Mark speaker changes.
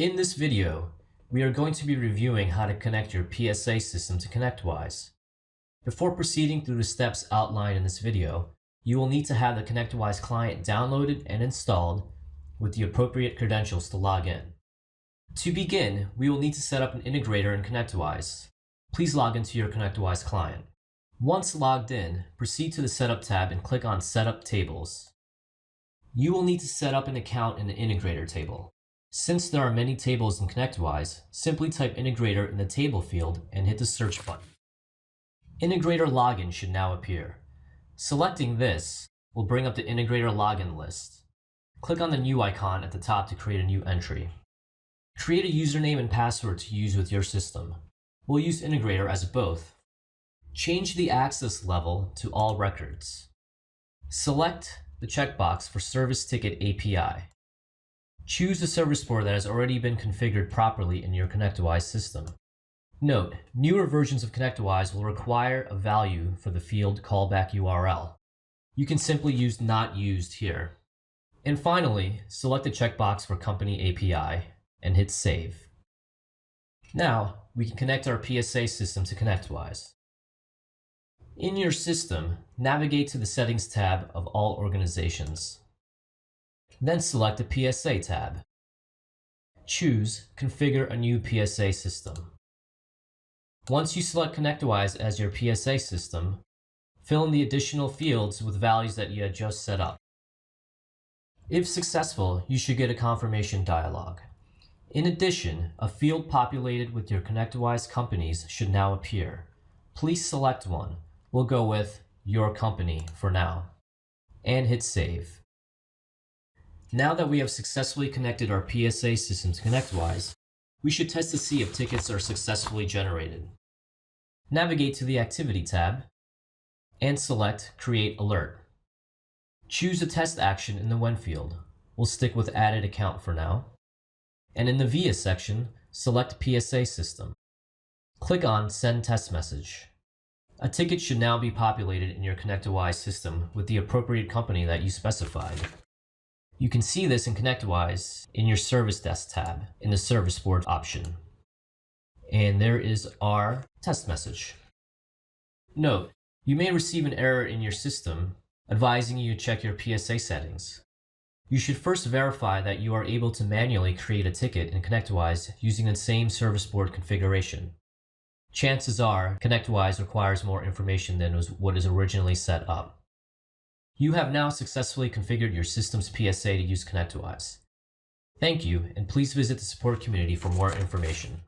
Speaker 1: In this video, we are going to be reviewing how to connect your PSA system to ConnectWise. Before proceeding through the steps outlined in this video, you will need to have the ConnectWise client downloaded and installed with the appropriate credentials to log in. To begin, we will need to set up an integrator in ConnectWise. Please log into your ConnectWise client. Once logged in, proceed to the Setup tab and click on Setup Tables. You will need to set up an account in the integrator table. Since there are many tables in ConnectWise, simply type integrator in the table field and hit the search button. Integrator login should now appear. Selecting this will bring up the integrator login list. Click on the new icon at the top to create a new entry. Create a username and password to use with your system. We'll use integrator as both. Change the access level to all records. Select the checkbox for Service Ticket API. Choose the service port that has already been configured properly in your ConnectWise system. Note, newer versions of ConnectWise will require a value for the field callback URL. You can simply use not used here. And finally, select the checkbox for Company API and hit Save. Now, we can connect our PSA system to ConnectWise. In your system, navigate to the Settings tab of All Organizations. Then select the PSA tab. Choose Configure a new PSA system. Once you select ConnectWise as your PSA system, fill in the additional fields with values that you had just set up. If successful, you should get a confirmation dialog. In addition, a field populated with your ConnectWise companies should now appear. Please select one. We'll go with Your Company for now, and hit Save. Now that we have successfully connected our PSA system to ConnectWise, we should test to see if tickets are successfully generated. Navigate to the Activity tab and select Create Alert. Choose a test action in the When field. We'll stick with Added Account for now. And in the Via section, select PSA System. Click on Send Test Message. A ticket should now be populated in your ConnectWise system with the appropriate company that you specified. You can see this in ConnectWise in your Service Desk tab in the Service Board option. And there is our test message. Note, you may receive an error in your system advising you to check your PSA settings. You should first verify that you are able to manually create a ticket in ConnectWise using the same Service Board configuration. Chances are, ConnectWise requires more information than what is originally set up. You have now successfully configured your system's PSA to use ConnectWise. Thank you, and please visit the support community for more information.